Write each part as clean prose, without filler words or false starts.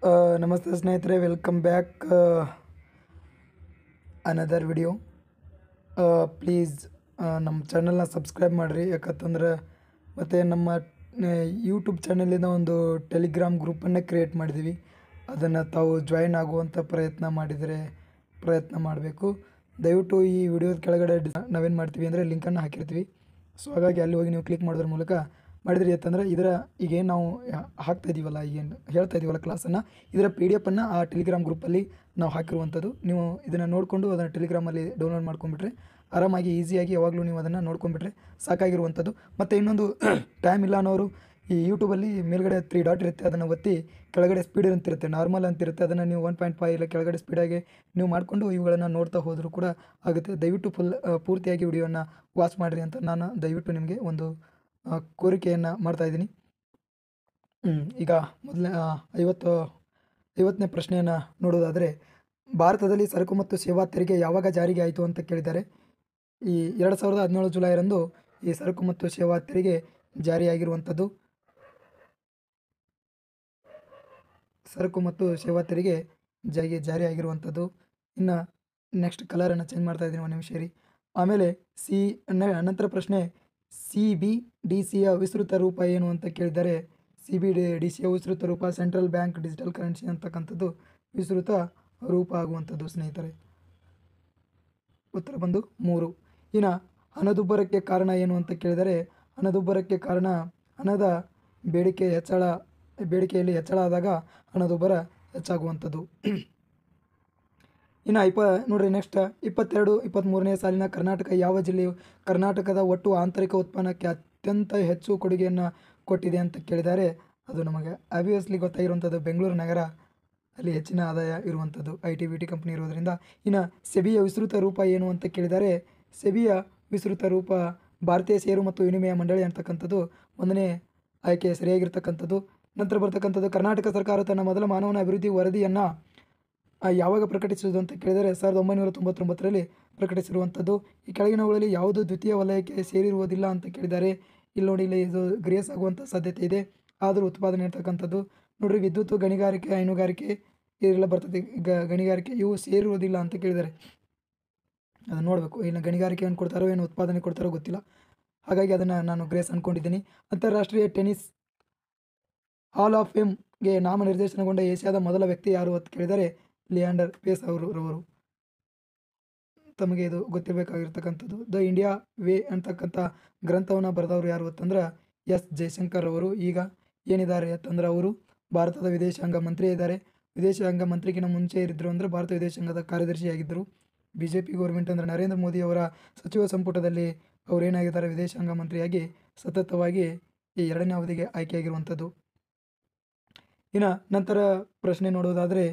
ನಮಸ್ತೆ ಸ್ನೇಹಿತರೆ, welcome back another video. Please ನಮ್ಮ ಚಾನಲ್ನ ಸಬ್ಸ್ಕ್ರೈಬ್ ಮಾಡಿರಿ. ಯಾಕಂತಂದ್ರೆ ಮತ್ತು ನಮ್ಮ ಯೂಟ್ಯೂಬ್ ಚಾನಲಿಂದ ಒಂದು ಟೆಲಿಗ್ರಾಮ್ ಗ್ರೂಪನ್ನು ಕ್ರಿಯೇಟ್ ಮಾಡಿದ್ದೀವಿ. ಅದನ್ನು ತಾವು ಜಾಯಿನ್ ಆಗುವಂಥ ಪ್ರಯತ್ನ ಮಾಡಬೇಕು. ದಯವಿಟ್ಟು ಈ ವಿಡಿಯೋದ ಕೆಳಗಡೆ ನಾವೇನು ಮಾಡ್ತೀವಿ ಅಂದರೆ ಲಿಂಕನ್ನು ಹಾಕಿರ್ತೀವಿ. ಸೊ ಹಾಗಾಗಿ ಅಲ್ಲಿ ಹೋಗಿ ನೀವು ಕ್ಲಿಕ್ ಮಾಡೋದ್ರ ಮೂಲಕ ಮಾಡಿದ್ರಿ ಅಂತಂದರೆ ಈಗೇನು ನಾವು ಹಾಕ್ತಾ ಇದ್ದೀವಲ್ಲ, ಈಗೇನು ಹೇಳ್ತಾ ಇದ್ದೀವಲ್ಲ ಕ್ಲಾಸನ್ನು, ಇದರ PDF ಅನ್ನು ಆ ಟೆಲಿಗ್ರಾಮ್ ಗ್ರೂಪಲ್ಲಿ ನಾವು ಹಾಕಿರುವಂಥದ್ದು. ನೀವು ಇದನ್ನು ನೋಡಿಕೊಂಡು ಅದನ್ನು ಟೆಲಿಗ್ರಾಮಲ್ಲಿ ಡೌನ್ಲೋಡ್ ಮಾಡ್ಕೊಂಡ್ಬಿಟ್ರೆ ಆರಾಮಾಗಿ ಈಸಿಯಾಗಿ ಯಾವಾಗಲೂ ನೀವು ಅದನ್ನು ನೋಡ್ಕೊಂಡ್ಬಿಟ್ರೆ ಸಾಕಾಗಿರುವಂಥದ್ದು. ಮತ್ತು ಇನ್ನೊಂದು ಟೈಮ್ ಇಲ್ಲ ಅನ್ನೋರು ಈ ಯೂಟ್ಯೂಬಲ್ಲಿ ಮೇಲ್ಗಡೆ 3 ಡಾಟ್ ಇರುತ್ತೆ, ಅದನ್ನು ಒತ್ತಿ ಕೆಳಗಡೆ ಸ್ಪೀಡ್ ಅಂತಿರುತ್ತೆ, ನಾರ್ಮಲ್ ಅಂತಿರುತ್ತೆ, ಅದನ್ನು ನೀವು 1.5 ಇಲ್ಲ ಕೆಳಗಡೆ ಸ್ಪೀಡಾಗಿ ನೀವು ಮಾಡಿಕೊಂಡು ಇವುಗಳನ್ನು ನೋಡ್ತಾ ಹೋದರೂ ಕೂಡ ಆಗುತ್ತೆ. ದಯವಿಟ್ಟು ಪೂರ್ತಿಯಾಗಿ ವಿಡಿಯೋನ ವಾಚ್ ಮಾಡಿರಿ ಅಂತ ನಾನು ದಯವಿಟ್ಟು ನಿಮಗೆ ಒಂದು ಕೋರಿಕೆಯನ್ನು ಮಾಡ್ತಾಯಿದ್ದೀನಿ. ಈಗ ಮೊದಲನೇ 50ನೇ ಪ್ರಶ್ನೆಯನ್ನು ನೋಡೋದಾದರೆ, ಭಾರತದಲ್ಲಿ ಸರಕು ಮತ್ತು ಸೇವಾ ತೆರಿಗೆ ಯಾವಾಗ ಜಾರಿಗೆ ಆಯಿತು ಅಂತ ಕೇಳಿದ್ದಾರೆ. ಈ 2017 ಜುಲೈರಂದು ಈ ಸರಕು ಮತ್ತು ಸೇವಾ ತೆರಿಗೆ ಜಾರಿಯಾಗಿರುವಂಥದ್ದು. ಸರಕು ಮತ್ತು ಸೇವಾ ತೆರಿಗೆ ಜಾರಿಯಾಗಿರುವಂಥದ್ದು. ಇನ್ನು ನೆಕ್ಸ್ಟ್ ಕಲರನ್ನು ಚೇಂಜ್ ಮಾಡ್ತಾ ಇದ್ದೀನಿ, ಒಂದು ನಿಮಿಷ ಇರಿ. ಆಮೇಲೆ ನಂತರ ಪ್ರಶ್ನೆ, CBDCಯ ವಿಸ್ತೃತ ರೂಪ ಏನು ಅಂತ ಕೇಳಿದ್ದಾರೆ. CBDCಯ ವಿಸ್ತೃತ ರೂಪ ಸೆಂಟ್ರಲ್ ಬ್ಯಾಂಕ್ ಡಿಜಿಟಲ್ ಕರೆನ್ಸಿ ಅಂತಕ್ಕಂಥದ್ದು ವಿಸ್ತೃತ ರೂಪ ಆಗುವಂಥದ್ದು ಸ್ನೇಹಿತರೆ. ಉತ್ತರ ಬಂದು 3. ಇನ್ನು ಹಣದುಬ್ಬರಕ್ಕೆ ಕಾರಣ ಏನು ಅಂತ ಕೇಳಿದರೆ, ಹಣದುಬ್ಬರಕ್ಕೆ ಕಾರಣ ಹಣದ ಬೇಡಿಕೆಯಲ್ಲಿ ಹೆಚ್ಚಳ ಆದಾಗ ಹಣದುಬ್ಬರ ಹೆಚ್ಚಾಗುವಂಥದ್ದು. ಇನ್ನು ನೋಡ್ರಿ ನೆಕ್ಸ್ಟ್ 22-23ನೇ ಸಾಲಿನ ಕರ್ನಾಟಕ ಯಾವ ಜಿಲ್ಲೆಯು ಕರ್ನಾಟಕದ ಒಟ್ಟು ಆಂತರಿಕ ಉತ್ಪನ್ನಕ್ಕೆ ಅತ್ಯಂತ ಹೆಚ್ಚು ಕೊಡುಗೆಯನ್ನು ಕೊಟ್ಟಿದೆ ಅಂತ ಕೇಳಿದ್ದಾರೆ. ಅದು ನಮಗೆ ಆಬ್ವಿಯಸ್ಲಿ ಗೊತ್ತಾಗಿರುವಂಥದ್ದು ಬೆಂಗಳೂರು ನಗರ, ಅಲ್ಲಿ ಹೆಚ್ಚಿನ ಆದಾಯ ಇರುವಂಥದ್ದು, IT-BT ಕಂಪ್ನಿ ಇರೋದರಿಂದ. ಇನ್ನು ಸೆಬಿಯ ವಿಸ್ತೃತ ರೂಪ ಏನು ಅಂತ ಕೇಳಿದ್ದಾರೆ. ಸೆಬಿಯ ವಿಸ್ತೃತ ರೂಪ ಭಾರತೀಯ ಷೇರು ಮತ್ತು ವಿನಿಮಯ ಮಂಡಳಿ ಅಂತಕ್ಕಂಥದ್ದು 1ನೇ ಆಯ್ಕೆ ಸರಿಯಾಗಿರ್ತಕ್ಕಂಥದ್ದು. ನಂತರ ಬರ್ತಕ್ಕಂಥದ್ದು, ಕರ್ನಾಟಕ ಸರ್ಕಾರ ತನ್ನ ಮೊದಲ ಮಾನವನ ಅಭಿವೃದ್ಧಿ ವರದಿಯನ್ನು ಯಾವಾಗ ಪ್ರಕಟಿಸುವುದು ಅಂತ ಕೇಳಿದರೆ 1999ರಲ್ಲಿ ಪ್ರಕಟಿಸಿರುವಂಥದ್ದು. ಈ ಕೆಳಗಿನವುಗಳಲ್ಲಿ ಯಾವುದು ದ್ವಿತೀಯ ವಲಯಕ್ಕೆ ಸೇರಿರುವುದಿಲ್ಲ ಅಂತ ಕೇಳಿದ್ದಾರೆ. ಇಲ್ಲಿ ನೋಡಿ, ಇಲ್ಲಿ ಇದು ಗ್ರೇಸ್ ಆಗುವಂಥ ಸಾಧ್ಯತೆ ಇದೆ, ಆದರೂ ಉತ್ಪಾದನೆ ಇರ್ತಕ್ಕಂಥದ್ದು. ನೋಡ್ರಿ, ವಿದ್ಯುತ್, ಗಣಿಗಾರಿಕೆ, ಹೈನುಗಾರಿಕೆ ಇದೆಲ್ಲ ಬರ್ತದೆ. ಗಣಿಗಾರಿಕೆ ಇವು ಸೇರಿರುವುದಿಲ್ಲ ಅಂತ ಕೇಳಿದ್ದಾರೆ. ಅದನ್ನು ನೋಡಬೇಕು, ಇನ್ನು ಗಣಿಗಾರಿಕೆಯನ್ನು ಕೊಡ್ತಾರೋ ಏನು ಉತ್ಪಾದನೆ ಕೊಡ್ತಾರೋ ಗೊತ್ತಿಲ್ಲ, ಹಾಗಾಗಿ ಅದನ್ನು ನಾನು ಗ್ರೇಸ್ ಅಂದ್ಕೊಂಡಿದ್ದೀನಿ. ಅಂತಾರಾಷ್ಟ್ರೀಯ ಟೆನ್ನಿಸ್ ಹಾಲ್ ಆಫ್ ಫೇಮ್ಗೆ ನಾಮನಿರ್ದೇಶನಗೊಂಡ ಏಷ್ಯಾದ ಮೊದಲ ವ್ಯಕ್ತಿ ಯಾರು ಅಂತ ಕೇಳಿದರೆ ಲಿಯಾಂಡರ್ ಪೇಸ್ ರವರು. ತಮಗೆ ಇದು ಗೊತ್ತಿರಬೇಕಾಗಿರ್ತಕ್ಕಂಥದ್ದು. ದ ಇಂಡಿಯಾ ವೇ ಅಂತಕ್ಕಂಥ ಗ್ರಂಥವನ್ನು ಬರೆದವರು ಯಾರು ಅಂತಂದ್ರೆ S ಜಯಶಂಕರ್ ಅವರು. ಈಗ ಏನಿದ್ದಾರೆ ಅಂತಂದ್ರೆ ಅವರು ಭಾರತದ ವಿದೇಶಾಂಗ ಮಂತ್ರಿ ಇದ್ದಾರೆ. ವಿದೇಶಾಂಗ ಮಂತ್ರಿಗಿನ ಮುಂಚೆ ಇದ್ದರು ಅಂದರೆ ಭಾರತ ವಿದೇಶಾಂಗದ ಕಾರ್ಯದರ್ಶಿಯಾಗಿದ್ದರು. BJP ಗೌರ್ಮೆಂಟ್ ಅಂದರೆ ನರೇಂದ್ರ ಮೋದಿ ಅವರ ಸಚಿವ ಸಂಪುಟದಲ್ಲಿ ಅವರು ಏನಾಗಿದ್ದಾರೆ, ವಿದೇಶಾಂಗ ಮಂತ್ರಿಯಾಗಿ ಸತತವಾಗಿ ಈ 2ನೇ ಅವಧಿಗೆ ಆಯ್ಕೆಯಾಗಿರುವಂಥದ್ದು. ಇನ್ನು ನಂತರ ಪ್ರಶ್ನೆ ನೋಡೋದಾದರೆ,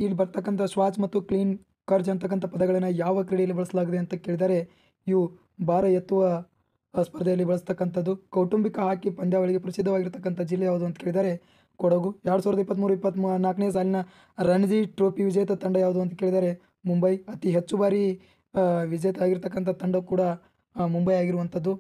ಇಲ್ಲಿ ಬರ್ತಕ್ಕಂಥ ಸ್ವಾಚ್ ಮತ್ತು ಕ್ಲೀನ್ ಕರ್ಜ್ ಅಂತಕ್ಕಂಥ ಪದಗಳನ್ನು ಯಾವ ಕ್ರೀಡೆಯಲ್ಲಿ ಬಳಸಲಾಗಿದೆ ಅಂತ ಕೇಳಿದರೆ ಇವು ಭಾರ ಎತ್ತುವ ಸ್ಪರ್ಧೆಯಲ್ಲಿ ಬಳಸ್ತಕ್ಕಂಥದ್ದು. ಕೌಟುಂಬಿಕ ಹಾಕಿ ಪಂದ್ಯಾವಳಿಗೆ ಪ್ರಸಿದ್ಧವಾಗಿರ್ತಕ್ಕಂಥ ಜಿಲ್ಲೆ ಯಾವುದು ಅಂತ ಕೇಳಿದರೆ ಕೊಡಗು. 2023-24ನೇ ಸಾಲಿನ ರಣಜಿ ಟ್ರೋಫಿ ವಿಜೇತ ತಂಡ ಯಾವುದು ಅಂತ ಕೇಳಿದರೆ ಮುಂಬೈ. ಅತಿ ಹೆಚ್ಚು ಬಾರಿ ವಿಜೇತ ಆಗಿರ್ತಕ್ಕಂಥ ತಂಡ ಕೂಡ ಮುಂಬೈ ಆಗಿರುವಂಥದ್ದು,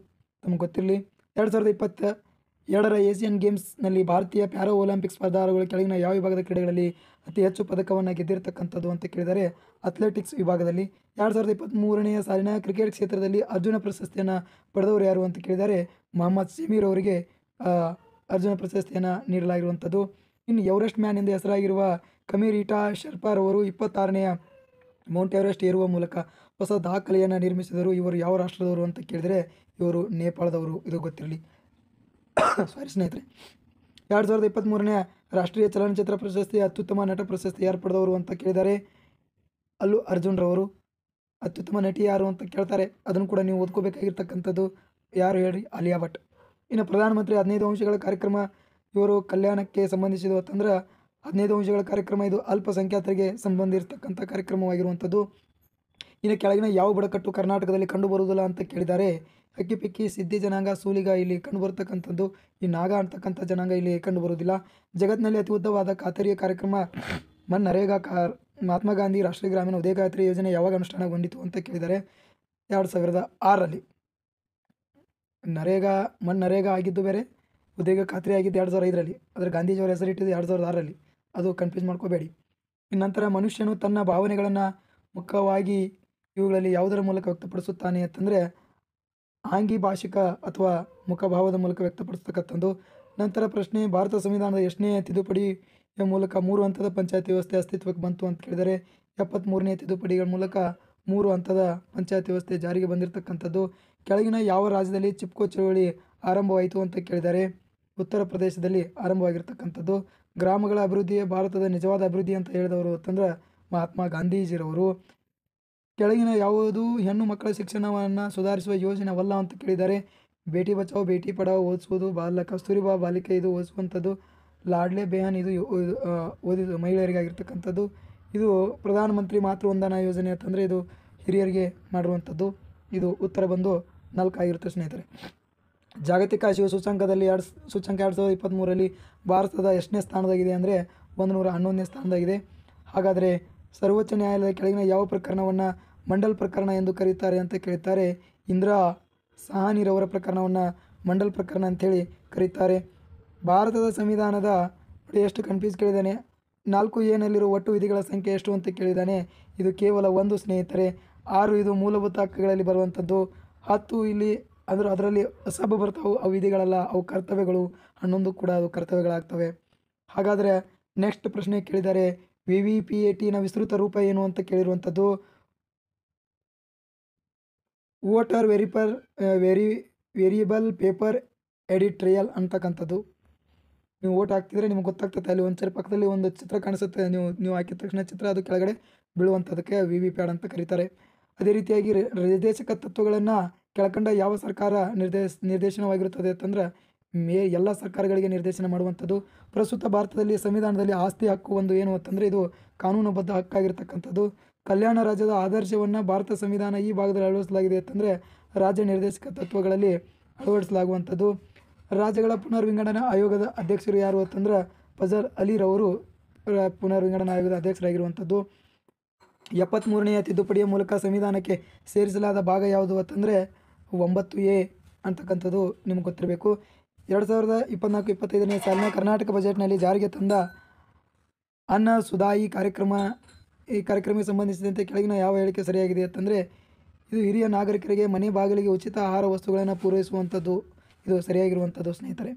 ತಮಗೆ ಗೊತ್ತಿರಲಿ. 2022ರ ಏಷ್ಯನ್ ಗೇಮ್ಸ್ನಲ್ಲಿ ಭಾರತೀಯ ಪ್ಯಾರಾ ಒಲಿಂಪಿಕ್ ಸ್ಪರ್ಧಾಳುಗಳು ಕೆಳಗಿನ ಯಾವ ವಿಭಾಗದ ಕ್ರೀಡೆಗಳಲ್ಲಿ ಅತಿ ಹೆಚ್ಚು ಪದಕವನ್ನು ಗೆದ್ದಿರ್ತಕ್ಕಂಥದ್ದು ಅಂತ ಕೇಳಿದರೆ ಅಥ್ಲೆಟಿಕ್ಸ್ ವಿಭಾಗದಲ್ಲಿ. 2023ನೇ ಸಾಲಿನ ಕ್ರಿಕೆಟ್ ಕ್ಷೇತ್ರದಲ್ಲಿ ಅರ್ಜುನ ಪ್ರಶಸ್ತಿಯನ್ನು ಪಡೆದವರು ಯಾರು ಅಂತ ಕೇಳಿದರೆ ಮೊಹಮ್ಮದ್ ಶಮೀರ್ ಅವರಿಗೆ ಅರ್ಜುನ ಪ್ರಶಸ್ತಿಯನ್ನು ನೀಡಲಾಗಿರುವಂಥದ್ದು. ಇನ್ನು ಎವರೆಸ್ಟ್ ಮ್ಯಾನ್ ಎಂದು ಹೆಸರಾಗಿರುವ ಕಮಿರೀಟಾ ಶೆರ್ಪಾರವರು 26ನೇ ಮೌಂಟ್ ಎವರೆಸ್ಟ್ ಏರುವ ಮೂಲಕ ಹೊಸ ದಾಖಲೆಯನ್ನು ನಿರ್ಮಿಸಿದರು. ಇವರು ಯಾವ ರಾಷ್ಟ್ರದವರು ಅಂತ ಕೇಳಿದರೆ ಇವರು ನೇಪಾಳದವರು, ಇದು ಗೊತ್ತಿರಲಿ. ಸಾರಿ ಸ್ನೇಹಿತರೆ. 2023ನೇ ರಾಷ್ಟ್ರೀಯ ಚಲನಚಿತ್ರ ಪ್ರಶಸ್ತಿ ಅತ್ಯುತ್ತಮ ನಟ ಪ್ರಶಸ್ತಿ ಯಾರು ಪಡೆದವರು ಅಂತ ಕೇಳಿದ್ದಾರೆ ಅಲ್ಲು ಅರ್ಜುನ್ ರವರು. ಅತ್ಯುತ್ತಮ ನಟಿ ಯಾರು ಅಂತ ಕೇಳ್ತಾರೆ, ಅದನ್ನು ಕೂಡ ನೀವು ಓದ್ಕೋಬೇಕಾಗಿರ್ತಕ್ಕಂಥದ್ದು. ಯಾರು ಹೇಳ್ರಿ? ಆಲಿಯಾ ಭಟ್. ಇನ್ನು ಪ್ರಧಾನಮಂತ್ರಿ 15 ಅಂಶಗಳ ಕಾರ್ಯಕ್ರಮ ಇವರು ಕಲ್ಯಾಣಕ್ಕೆ ಸಂಬಂಧಿಸಿದ ಅಂತಂದ್ರೆ 15 ಅಂಶಗಳ ಕಾರ್ಯಕ್ರಮ ಇದು ಅಲ್ಪಸಂಖ್ಯಾತರಿಗೆ ಸಂಬಂಧಿಸಿರ್ತಕ್ಕಂಥ ಕಾರ್ಯಕ್ರಮವಾಗಿರುವಂಥದ್ದು. ಇನ್ನು ಕೆಳಗಿನ ಯಾವ ಬುಡಕಟ್ಟು ಕರ್ನಾಟಕದಲ್ಲಿ ಕಂಡುಬರುವುದಿಲ್ಲ ಅಂತ ಕೇಳಿದ್ದಾರೆ. ಹಕ್ಕಿಪಿಕ್ಕಿ, ಸಿದ್ಧಿ ಜನಾಂಗ, ಸೂಲಿಗ ಇಲ್ಲಿ ಕಂಡುಬರ್ತಕ್ಕಂಥದ್ದು. ಈ ನಾಗ ಅಂತಕ್ಕಂಥ ಜನಾಂಗ ಇಲ್ಲಿ ಕಂಡುಬರುವುದಿಲ್ಲ. ಜಗತ್ತಿನಲ್ಲಿ ಅತಿ ಉದ್ದವಾದ ಖಾತರಿಯ ಕಾರ್ಯಕ್ರಮ ಮನ್ರೇಗಾ. ಮಹಾತ್ಮ ಗಾಂಧಿ ರಾಷ್ಟ್ರೀಯ ಗ್ರಾಮೀಣ ಉದ್ಯೋಗ ಯೋಜನೆ ಯಾವಾಗ ಅನುಷ್ಠಾನಗೊಂಡಿತು ಅಂತ ಕೇಳಿದ್ದಾರೆ 2006ರಲ್ಲಿ. ನರೇಗಾ ಆಗಿದ್ದು ಬೇರೆ, ಉದ್ಯೋಗ ಖಾತ್ರಿಯಾಗಿದ್ದು 2005ರಲ್ಲಿ, ಆದರೆ ಗಾಂಧೀಜಿಯವರ ಹೆಸರಿಟ್ಟಿದ್ದು 2006ರಲ್ಲಿ, ಅದು ಕನ್ಫ್ಯೂಸ್ ಮಾಡ್ಕೋಬೇಡಿ. ಇನ್ನು ನಂತರ ಮನುಷ್ಯನು ತನ್ನ ಭಾವನೆಗಳನ್ನು ಮುಖವಾಗಿ ಇವುಗಳಲ್ಲಿ ಯಾವುದರ ಮೂಲಕ ವ್ಯಕ್ತಪಡಿಸುತ್ತಾನೆ ಅಂತಂದರೆ ಆಂಗಿ ಭಾಷಿಕ ಅಥವಾ ಮುಖಭಾವದ ಮೂಲಕ ವ್ಯಕ್ತಪಡಿಸ್ತಕ್ಕಂಥದ್ದು. ನಂತರ ಪ್ರಶ್ನೆ, ಭಾರತ ಸಂವಿಧಾನದ ಎಷ್ಟನೇ ತಿದ್ದುಪಡಿಯ ಮೂಲಕ 3 ಹಂತದ ಪಂಚಾಯತ್ ವ್ಯವಸ್ಥೆ ಅಸ್ತಿತ್ವಕ್ಕೆ ಬಂತು ಅಂತ ಕೇಳಿದರೆ 73ನೇ ತಿದ್ದುಪಡಿಗಳ ಮೂಲಕ 3 ಹಂತದ ಪಂಚಾಯತ್ ವ್ಯವಸ್ಥೆ ಜಾರಿಗೆ ಬಂದಿರತಕ್ಕಂಥದ್ದು. ಕೆಳಗಿನ ಯಾವ ರಾಜ್ಯದಲ್ಲಿ ಚಿಪ್ಕೋ ಚಳವಳಿ ಆರಂಭವಾಯಿತು ಅಂತ ಕೇಳಿದರೆ ಉತ್ತರ ಪ್ರದೇಶದಲ್ಲಿ ಆರಂಭವಾಗಿರ್ತಕ್ಕಂಥದ್ದು. ಗ್ರಾಮಗಳ ಅಭಿವೃದ್ಧಿಯೇ ಭಾರತದ ನಿಜವಾದ ಅಭಿವೃದ್ಧಿ ಅಂತ ಹೇಳಿದವರು ಅಂತಂದ್ರೆ ಮಹಾತ್ಮ ಗಾಂಧೀಜಿರವರು. ಕೆಳಗಿನ ಯಾವುದು ಹೆಣ್ಣು ಮಕ್ಕಳ ಶಿಕ್ಷಣವನ್ನು ಸುಧಾರಿಸುವ ಯೋಜನೆವಲ್ಲ ಅಂತ ಕೇಳಿದ್ದಾರೆ. ಬೇಟಿ ಬಚಾವೋ ಬೇಟಿ ಪಢಾವೋ ಓದಿಸುವುದು, ಕಸ್ತೂರಿಬಾ ಬಾಲಿಕೆ ಇದು ಓದಿಸುವಂಥದ್ದು. ಲಾಡ್ಲೆ ಬೆಹನ್ ಇದು ಓದಿದ ಮಹಿಳೆಯರಿಗಾಗಿರ್ತಕ್ಕಂಥದ್ದು. ಇದು ಪ್ರಧಾನಮಂತ್ರಿ ಮಾತೃ ವಂದನಾ ಯೋಜನೆ ಅಂತಂದರೆ ಇದು ಹಿರಿಯರಿಗೆ ಮಾಡಿರುವಂಥದ್ದು. ಇದು ಉತ್ತರ ಬಂದು 4 ಆಗಿರುತ್ತೆ ಸ್ನೇಹಿತರೆ. ಜಾಗತಿಕ ಹಸಿವು ಸೂಚ್ಯಂಕದಲ್ಲಿ ಸೂಚ್ಯಂಕ 2023ರಲ್ಲಿ ಭಾರತದ ಎಷ್ಟನೇ ಸ್ಥಾನದಾಗಿದೆ ಅಂದರೆ 111ನೇ ಸ್ಥಾನದಾಗಿದೆ. ಹಾಗಾದರೆ ಸರ್ವೋಚ್ಚ ನ್ಯಾಯಾಲಯದ ಕೆಳಗಿನ ಯಾವ ಪ್ರಕರಣವನ್ನು ಮಂಡಲ್ ಪ್ರಕರಣ ಎಂದು ಕರೆಯುತ್ತಾರೆ ಅಂತ ಕೇಳ್ತಾರೆ. ಇಂದಿರಾ ಸಹಾನಿರವರ ಪ್ರಕರಣವನ್ನು ಮಂಡಲ್ ಪ್ರಕರಣ ಅಂಥೇಳಿ ಕರೀತಾರೆ. ಭಾರತದ ಸಂವಿಧಾನದ ಎಷ್ಟು ಕನ್ಫ್ಯೂಸ್ ಕೇಳಿದ್ದಾನೆ. 4A ಒಟ್ಟು ವಿಧಿಗಳ ಸಂಖ್ಯೆ ಎಷ್ಟು ಅಂತ ಕೇಳಿದ್ದಾನೆ. ಇದು ಕೇವಲ 1 ಸ್ನೇಹಿತರೆ. 6 ಇದು ಮೂಲಭೂತ ಹಕ್ಕುಗಳಲ್ಲಿ ಬರುವಂಥದ್ದು. 10 ಇಲ್ಲಿ ಅದರಲ್ಲಿ ಸಬ್ ಬರ್ತಾವೆ, ಅವು ವಿಧಿಗಳಲ್ಲ, ಅವು ಕರ್ತವ್ಯಗಳು. 11 ಕೂಡ ಅದು ಕರ್ತವ್ಯಗಳಾಗ್ತವೆ. ಹಾಗಾದರೆ ನೆಕ್ಸ್ಟ್ ಪ್ರಶ್ನೆ ಕೇಳಿದ್ದಾರೆ, VVPATನ ವಿಸ್ತೃತ ರೂಪ ಏನು ಅಂತ ಕೇಳಿರುವಂಥದ್ದು. ವೋಟರ್ ವೇರಿಯಬಲ್ ಪೇಪರ್ ಎಡಿಟ್ರಿಯಲ್ ಅಂತಕ್ಕಂಥದ್ದು. ನೀವು ಓಟ್ ಹಾಕ್ತಿದ್ರೆ ನಿಮ್ಗೆ ಗೊತ್ತಾಗ್ತದೆ. ಅಲ್ಲಿ ಒಂದ್ಸರಿ ಪಕ್ಕದಲ್ಲಿ ಒಂದು ಚಿತ್ರ ಕಾಣಿಸುತ್ತೆ, ನೀವು ಹಾಕಿದ ತಕ್ಷಣ ಚಿತ್ರ ಅದು ಕೆಳಗಡೆ ಬೀಳುವಂಥದ್ದಕ್ಕೆ VVPAT ಅಂತ ಕರೀತಾರೆ. ಅದೇ ರೀತಿಯಾಗಿ ನಿರ್ದೇಶಕ ತತ್ವಗಳನ್ನು ಕೆಳಕಂಡ ಯಾವ ಸರ್ಕಾರ ನಿರ್ದೇಶನವಾಗಿರುತ್ತದೆ ಅಂತಂದ್ರೆ ಎಲ್ಲ ಸರ್ಕಾರಗಳಿಗೆ ನಿರ್ದೇಶನ ಮಾಡುವಂಥದ್ದು. ಪ್ರಸ್ತುತ ಭಾರತದಲ್ಲಿ ಸಂವಿಧಾನದಲ್ಲಿ ಆಸ್ತಿ ಹಕ್ಕು ಒಂದು ಏನು ಅಂತಂದರೆ ಇದು ಕಾನೂನುಬದ್ಧ ಹಕ್ಕಾಗಿರ್ತಕ್ಕಂಥದ್ದು. ಕಲ್ಯಾಣ ರಾಜ್ಯದ ಆದರ್ಶವನ್ನು ಭಾರತ ಸಂವಿಧಾನ ಈ ಭಾಗದಲ್ಲಿ ಅಳವಡಿಸಲಾಗಿದೆ ಅಂತಂದರೆ ರಾಜ್ಯ ನಿರ್ದೇಶಕ ತತ್ವಗಳಲ್ಲಿ ಅಳವಡಿಸಲಾಗುವಂಥದ್ದು. ರಾಜ್ಯಗಳ ಪುನರ್ವಿಂಗಡಣಾ ಆಯೋಗದ ಅಧ್ಯಕ್ಷರು ಯಾರು ಅಂತಂದ್ರೆ ಫಜಲ್ ಅಲಿರವರು ಪುನರ್ವಿಂಗಡಣಾ ಆಯೋಗದ ಅಧ್ಯಕ್ಷರಾಗಿರುವಂಥದ್ದು. 73ನೇ ತಿದ್ದುಪಡಿಯ ಮೂಲಕ ಸಂವಿಧಾನಕ್ಕೆ ಸೇರಿಸಲಾದ ಭಾಗ ಯಾವುದು ಅಂತಂದರೆ 9A ಅಂತಕ್ಕಂಥದ್ದು ನಿಮ್ಗೆ ಗೊತ್ತಿರಬೇಕು. 2024-25ನೇ ಸಾಲಿನ ಕರ್ನಾಟಕ ಬಜೆಟ್ನಲ್ಲಿ ಜಾರಿಗೆ ತಂದ ಅನ್ನ ಸುಧಾಯಿ ಕಾರ್ಯಕ್ರಮಕ್ಕೆ ಸಂಬಂಧಿಸಿದಂತೆ ಕೆಳಗಿನ ಯಾವ ಹೇಳಿಕೆ ಸರಿಯಾಗಿದೆ ಅಂತಂದರೆ ಇದು ಹಿರಿಯ ನಾಗರಿಕರಿಗೆ ಮನೆ ಬಾಗಿಲಿಗೆ ಉಚಿತ ಆಹಾರ ವಸ್ತುಗಳನ್ನು ಪೂರೈಸುವಂಥದ್ದು. ಇದು ಸರಿಯಾಗಿರುವಂಥದ್ದು ಸ್ನೇಹಿತರೆ.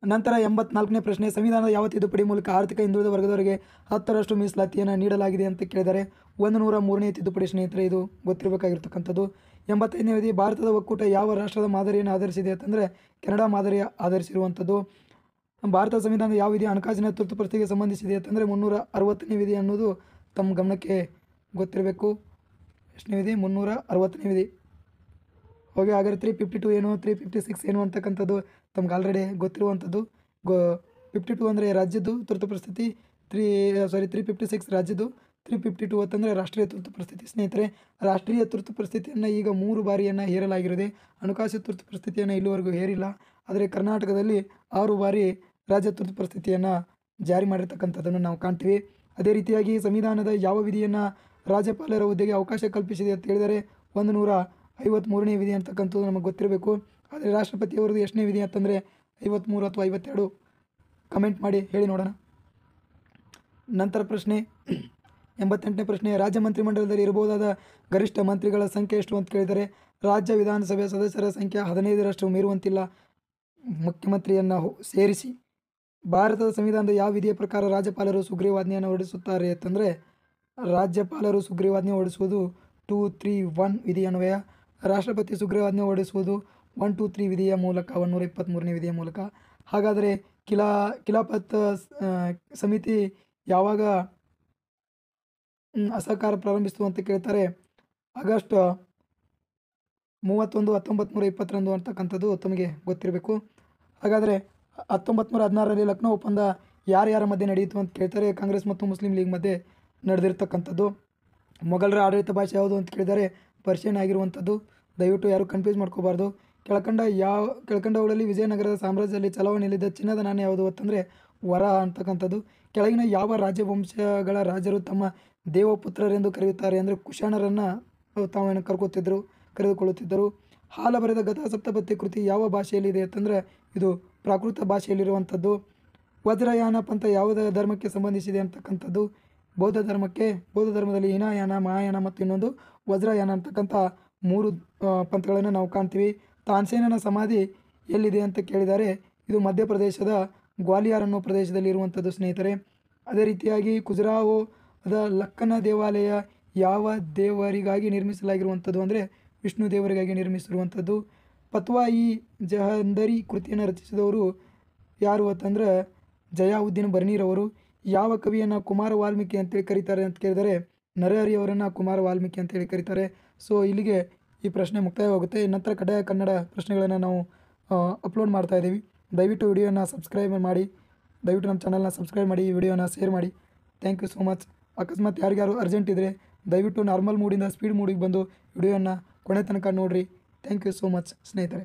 ನಂತರ 84ನೇ ಪ್ರಶ್ನೆ, ಸಂವಿಧಾನದ ಯಾವ ತಿದ್ದುಪಡಿ ಮೂಲಕ ಆರ್ಥಿಕ ಹಿಂದುಳಿದ ವರ್ಗದವರಿಗೆ 10% ಮೀಸಲಾತಿಯನ್ನು ನೀಡಲಾಗಿದೆ ಅಂತ ಕೇಳಿದರೆ 103ನೇ ತಿದ್ದುಪಡಿ ಸ್ನೇಹಿತರೆ. ಇದು ಗೊತ್ತಿರಬೇಕಾಗಿರ್ತಕ್ಕಂಥದ್ದು. 85ನೇ ವಿಧಿ, ಭಾರತದ ಒಕ್ಕೂಟ ಯಾವ ರಾಷ್ಟ್ರದ ಮಾದರಿಯನ್ನು ಆಧರಿಸಿದೆ ಅಂತಂದರೆ ಕೆನಡಾ ಮಾದರಿಯ ಆಧರಿಸಿರುವಂಥದ್ದು. ಭಾರತ ಸಂವಿಧಾನದ ಯಾವ ವಿಧಿ ಹಣಕಾಸಿನ ತುರ್ತು ಪರಿಸ್ಥಿತಿಗೆ ಸಂಬಂಧಿಸಿದೆ ಅಂತಂದರೆ 360ನೇ ವಿಧಿ ಅನ್ನೋದು ತಮ್ಮ ಗಮನಕ್ಕೆ ಗೊತ್ತಿರಬೇಕು. ಎಷ್ಟನೇ ವಿಧಿ? 360ನೇ ವಿಧಿ. ಹೋಗಿ ಹಾಗಾದ್ರೆ 352 ಏನು 356 ಏನು ಅಂತಕ್ಕಂಥದ್ದು ತಮ್ಗೆ ಆಲ್ರೆಡಿ ಗೊತ್ತಿರುವಂಥದ್ದು. 52 ಅಂದರೆ ರಾಜ್ಯದ್ದು ತುರ್ತು ಪರಿಸ್ಥಿತಿ, 356 ರಾಜ್ಯದ್ದು, 352 ಅಂತಂದರೆ ರಾಷ್ಟ್ರೀಯ ತುರ್ತು ಪರಿಸ್ಥಿತಿ. ಸ್ನೇಹಿತರೆ, ರಾಷ್ಟ್ರೀಯ ತುರ್ತು ಪರಿಸ್ಥಿತಿಯನ್ನು ಈಗ 3 ಬಾರಿಯನ್ನು ಹೇರಲಾಗಿರುತ್ತದೆ. ಹಣಕಾಸು ತುರ್ತು ಪರಿಸ್ಥಿತಿಯನ್ನು ಇಲ್ಲಿವರೆಗೂ ಹೇರಿಲ್ಲ. ಆದರೆ ಕರ್ನಾಟಕದಲ್ಲಿ 6 ಬಾರಿ ರಾಜ್ಯ ತುರ್ತು ಪರಿಸ್ಥಿತಿಯನ್ನು ಜಾರಿ ಮಾಡಿರ್ತಕ್ಕಂಥದ್ದನ್ನು ನಾವು ಕಾಣ್ತೀವಿ. ಅದೇ ರೀತಿಯಾಗಿ ಸಂವಿಧಾನದ ಯಾವ ವಿಧಿಯನ್ನು ರಾಜ್ಯಪಾಲರ ಹುದ್ದೆಗೆ ಅವಕಾಶ ಕಲ್ಪಿಸಿದೆ ಅಂತ ಹೇಳಿದರೆ 153ನೇ ವಿಧಿ ಅಂತಕ್ಕಂಥದ್ದು ನಮಗೆ ಗೊತ್ತಿರಬೇಕು. ಆದರೆ ರಾಷ್ಟ್ರಪತಿಯವರದ್ದು ಎಷ್ಟನೇ ವಿಧಿ ಅಂತಂದರೆ 53 ಅಥವಾ 52? ಕಮೆಂಟ್ ಮಾಡಿ ಹೇಳಿ ನೋಡೋಣ. ನಂತರ ಪ್ರಶ್ನೆ 88ನೇ ಪ್ರಶ್ನೆ, ರಾಜ್ಯ ಮಂತ್ರಿಮಂಡಲದಲ್ಲಿ ಇರಬಹುದಾದ ಗರಿಷ್ಠ ಮಂತ್ರಿಗಳ ಸಂಖ್ಯೆ ಎಷ್ಟು ಅಂತ ಕೇಳಿದರೆ ರಾಜ್ಯ ವಿಧಾನಸಭೆ ಸದಸ್ಯರ ಸಂಖ್ಯೆ 15ರಷ್ಟು ಮೀರುವಂತಿಲ್ಲ, ಮುಖ್ಯಮಂತ್ರಿಯನ್ನು ಸೇರಿಸಿ. ಭಾರತದ ಸಂವಿಧಾನದ ಯಾವ ವಿಧಿಯ ಪ್ರಕಾರ ರಾಜ್ಯಪಾಲರು ಸುಗ್ರೀವಾಜ್ಞೆಯನ್ನು ಹೊರಡಿಸುತ್ತಾರೆ ಅಂತಂದರೆ ರಾಜ್ಯಪಾಲರು ಸುಗ್ರೀವಾಜ್ಞೆ ಹೊರಡಿಸುವುದು 231 ವಿಧಿ ಅನ್ವಯ. ರಾಷ್ಟ್ರಪತಿ ಸುಗ್ರೀವಾಜ್ಞೆ ಹೊರಡಿಸುವುದು 123 ವಿಧಿಯ ಮೂಲಕ, 123ನೇ ವಿಧಿಯ ಮೂಲಕ. ಹಾಗಾದರೆ ಖಿಲಾಫತ್ ಸಮಿತಿ ಯಾವಾಗ ಅಸಹಕಾರ ಪ್ರಾರಂಭಿಸಿತು ಅಂತ ಕೇಳ್ತಾರೆ ಆಗಸ್ಟ್ 31, 1920 ಅಂತಕ್ಕಂಥದ್ದು ತಮಗೆ ಗೊತ್ತಿರಬೇಕು. ಹಾಗಾದರೆ 1916ರಲ್ಲಿ ಲಕ್ನೋ ಒಪ್ಪಂದ ಯಾರ್ಯಾರ ಮಧ್ಯೆ ನಡೆಯಿತು ಅಂತ ಕೇಳ್ತಾರೆ ಕಾಂಗ್ರೆಸ್ ಮತ್ತು ಮುಸ್ಲಿಂ ಲೀಗ್ ಮಧ್ಯೆ ನಡೆದಿರ್ತಕ್ಕಂಥದ್ದು. ಮೊಘಲರ ಆಡಳಿತ ಭಾಷೆ ಯಾವುದು ಅಂತ ಕೇಳಿದರೆ ಪರ್ಷಿಯನ್ ಆಗಿರುವಂಥದ್ದು. ದಯವಿಟ್ಟು ಯಾರು ಕನ್ಫ್ಯೂಸ್ ಮಾಡ್ಕೋಬಾರ್ದು. ಕೆಳಕಂಡವುಗಳಲ್ಲಿ ವಿಜಯನಗರದ ಸಾಮ್ರಾಜ್ಯದಲ್ಲಿ ಚಲಾವಣೆಯಲ್ಲಿದ್ದ ಚಿನ್ನದ ನಾಣ್ಯ ಯಾವುದು ಅಂತಂದರೆ ವರ ಅಂತಕ್ಕಂಥದ್ದು. ಕೆಳಗಿನ ಯಾವ ರಾಜವಂಶಗಳ ರಾಜರು ತಮ್ಮ ದೇವಪುತ್ರರೆಂದು ಕರೆಯುತ್ತಾರೆ ಅಂದರೆ ಕುಶಾಣರನ್ನು ತಾವೇನು ಕರೆದುಕೊಳ್ಳುತ್ತಿದ್ದರು. ಹಾಲ ಬರೆದ ಗತಾಸಪ್ತಪದಿ ಕೃತಿ ಯಾವ ಭಾಷೆಯಲ್ಲಿದೆ ಅಂತಂದರೆ ಇದು ಪ್ರಾಕೃತ ಭಾಷೆಯಲ್ಲಿರುವಂಥದ್ದು. ವಜ್ರಯಾನ ಪಂಥ ಯಾವುದೇ ಧರ್ಮಕ್ಕೆ ಸಂಬಂಧಿಸಿದೆ ಅಂತಕ್ಕಂಥದ್ದು ಬೌದ್ಧ ಧರ್ಮಕ್ಕೆ. ಬೌದ್ಧ ಧರ್ಮದಲ್ಲಿ ಹೀನಯಾನ, ಮಹಾಯಾನ ಮತ್ತು ಇನ್ನೊಂದು ವಜ್ರಯಾನ ಅಂತಕ್ಕಂಥ 3 ಪಂಥಗಳನ್ನು ನಾವು ಕಾಣ್ತೀವಿ. ತಾನ್ಸೇನನ ಸಮಾಧಿ ಎಲ್ಲಿದೆ ಅಂತ ಕೇಳಿದರೆ ಇದು ಮಧ್ಯಪ್ರದೇಶದ ಗ್ವಾಲಿಯರ್ ಅನ್ನೋ ಪ್ರದೇಶದಲ್ಲಿ ಇರುವಂಥದ್ದು ಸ್ನೇಹಿತರೆ. ಅದೇ ರೀತಿಯಾಗಿ ಖಜುರಾಹೋದ ಲಕ್ಕನ ದೇವಾಲಯ ಯಾವ ದೇವರಿಗಾಗಿ ನಿರ್ಮಿಸಲಾಗಿರುವಂಥದ್ದು ಅಂದರೆ ವಿಷ್ಣು ದೇವರಿಗಾಗಿ ನಿರ್ಮಿಸಿರುವಂಥದ್ದು. ಫತ್ವಾ-ಇ ಜಹಂದರಿ ಕೃತಿಯನ್ನು ರಚಿಸಿದವರು ಯಾರು ಅಂತಂದ್ರೆ ಜಯಾವುದ್ದೀನ್ ಬರ್ನೀರವರು. ಯಾವ ಕವಿಯನ್ನು ಕುಮಾರ ವಾಲ್ಮೀಕಿ ಅಂತೇಳಿ ಕರೀತಾರೆ ಅಂತ ಕೇಳಿದರೆ ನರಹರಿಯವರನ್ನು ಕುಮಾರ ವಾಲ್ಮೀಕಿ ಅಂತೇಳಿ ಕರೀತಾರೆ. ಸೊ ಇಲ್ಲಿಗೆ ಈ ಪ್ರಶ್ನೆ ಮುಕ್ತಾಯವಾಗುತ್ತೆ. ನಂತರ ಕಡ್ಡಾಯ ಕನ್ನಡ ಪ್ರಶ್ನೆಗಳನ್ನು ನಾವು ಅಪ್ಲೋಡ್ ಮಾಡ್ತಾ ಇದ್ದೀವಿ. ದಯವಿಟ್ಟು ವಿಡಿಯೋನ ಸಬ್ಸ್ಕ್ರೈಬ್ ಮಾಡಿ, ದಯವಿಟ್ಟು ನಮ್ಮ ಚಾನಲ್ನ ಸಬ್ಸ್ಕ್ರೈಬ್ ಮಾಡಿ, ಈ ವಿಡಿಯೋನ ಶೇರ್ ಮಾಡಿ. Thank you so much. ಅಕಸ್ಮಾತ್ ಯಾರಿಗಾರು ಅರ್ಜೆಂಟ್ ಇದ್ದರೆ ದಯವಿಟ್ಟು ನಾರ್ಮಲ್ ಮೂಡಿಂದ ಸ್ಪೀಡ್ ಮೂಡಿಗೆ ಬಂದು ವಿಡಿಯೋನ ಕೊನೆ ತನಕ ನೋಡಿರಿ. ಥ್ಯಾಂಕ್ ಯು ಸೋ ಮಚ್ ಸ್ನೇಹಿತರೆ.